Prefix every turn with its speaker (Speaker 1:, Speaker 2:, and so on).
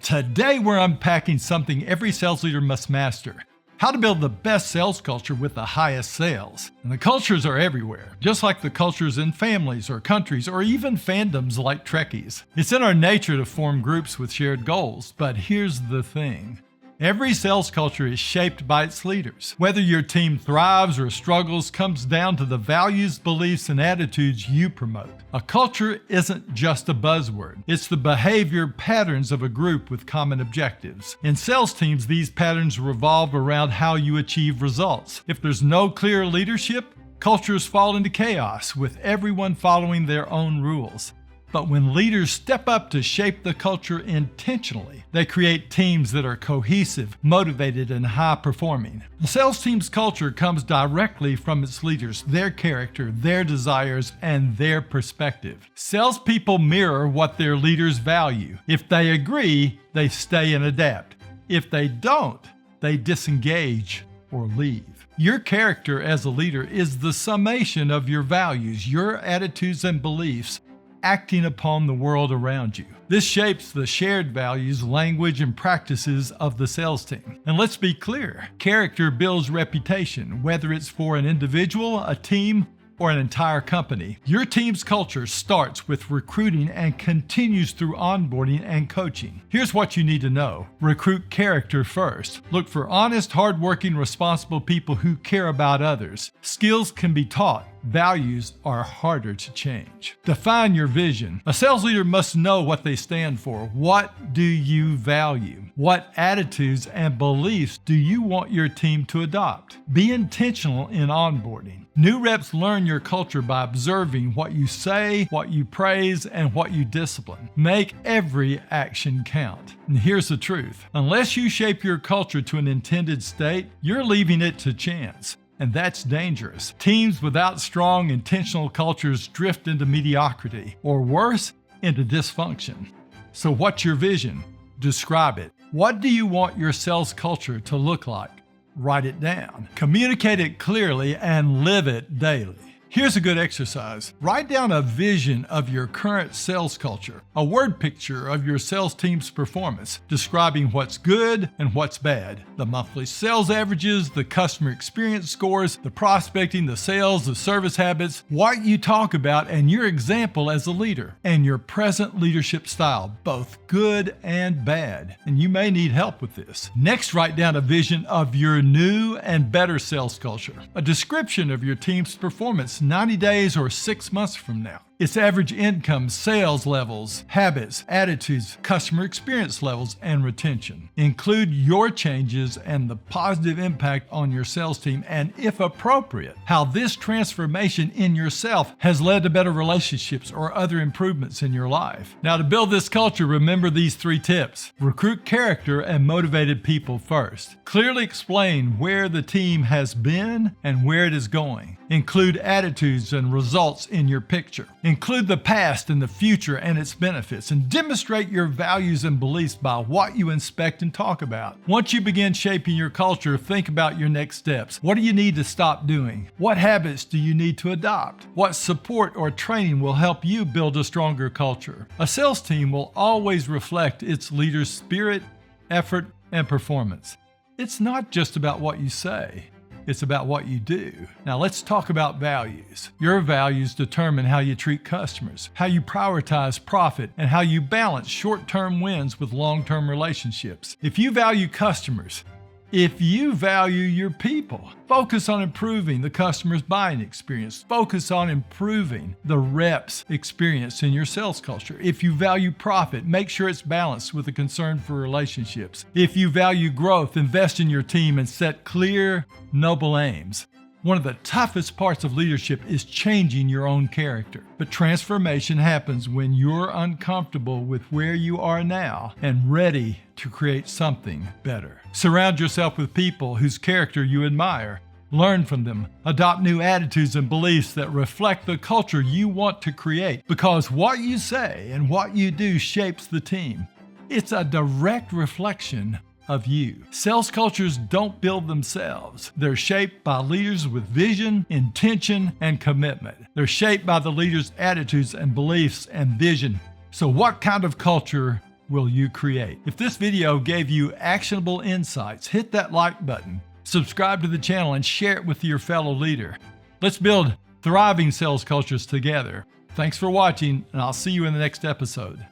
Speaker 1: Today we're unpacking something every sales leader must master: how to build the best sales culture with the highest sales. And the cultures are everywhere, just like the cultures in families or countries or even fandoms like Trekkies. It's in our nature to form groups with shared goals, but here's the thing. Every sales culture is shaped by its leaders. Whether your team thrives or struggles comes down to the values, beliefs, and attitudes you promote. A culture isn't just a buzzword. It's the behavior patterns of a group with common objectives. In sales teams, these patterns revolve around how you achieve results. If there's no clear leadership, cultures fall into chaos, with everyone following their own rules. But when leaders step up to shape the culture intentionally, they create teams that are cohesive, motivated, and high-performing. The sales team's culture comes directly from its leaders, their character, their desires, and their perspective. Salespeople mirror what their leaders value. If they agree, they stay and adapt. If they don't, they disengage or leave. Your character as a leader is the summation of your values, your attitudes and beliefs, acting upon the world around you. This shapes the shared values, language, and practices of the sales team. And let's be clear, character builds reputation, whether it's for an individual, a team, or an entire company. Your team's culture starts with recruiting and continues through onboarding and coaching. Here's what you need to know. Recruit character first. Look for honest, hardworking, responsible people who care about others. Skills can be taught. Values are harder to change. Define your vision. A sales leader must know what they stand for. What do you value? What attitudes and beliefs do you want your team to adopt? Be intentional in onboarding. New reps learn your culture by observing what you say, what you praise, and what you discipline. Make every action count. And here's the truth. Unless you shape your culture to an intended state, you're leaving it to chance. And that's dangerous. Teams without strong, intentional cultures drift into mediocrity, or worse, into dysfunction. So what's your vision? Describe it. What do you want your sales culture to look like? Write it down. Communicate it clearly and live it daily. Here's a good exercise. Write down a vision of your current sales culture, a word picture of your sales team's performance, describing what's good and what's bad, the monthly sales averages, the customer experience scores, the prospecting, the sales, the service habits, what you talk about, and your example as a leader, and your present leadership style, both good and bad. And you may need help with this. Next, write down a vision of your new and better sales culture, a description of your team's performance 90 days or 6 months from now. Its average income, sales levels, habits, attitudes, customer experience levels, and retention. Include your changes and the positive impact on your sales team, and if appropriate, how this transformation in yourself has led to better relationships or other improvements in your life. Now, to build this culture, remember these 3 tips. Recruit character and motivated people first. Clearly explain where the team has been and where it is going. Include attitudes and results in your picture. Include the past and the future and its benefits, and demonstrate your values and beliefs by what you inspect and talk about. Once you begin shaping your culture, think about your next steps. What do you need to stop doing? What habits do you need to adopt? What support or training will help you build a stronger culture? A sales team will always reflect its leader's spirit, effort, and performance. It's not just about what you say. It's about what you do. Now let's talk about values. Your values determine how you treat customers, how you prioritize profit, and how you balance short-term wins with long-term relationships. If you value customers, if you value your people, focus on improving the customer's buying experience. Focus on improving the rep's experience in your sales culture. If you value profit, make sure it's balanced with a concern for relationships. If you value growth, invest in your team and set clear, noble aims. One of the toughest parts of leadership is changing your own character. But transformation happens when you're uncomfortable with where you are now and ready to create something better. Surround yourself with people whose character you admire. Learn from them. Adopt new attitudes and beliefs that reflect the culture you want to create, because what you say and what you do shapes the team. It's a direct reflection of you. Sales cultures don't build themselves. They're shaped by leaders with vision, intention, and commitment. They're shaped by the leaders' attitudes and beliefs and vision. So what kind of culture will you create? If this video gave you actionable insights, hit that like button, subscribe to the channel, and share it with your fellow leader. Let's build thriving sales cultures together. Thanks for watching, and I'll see you in the next episode.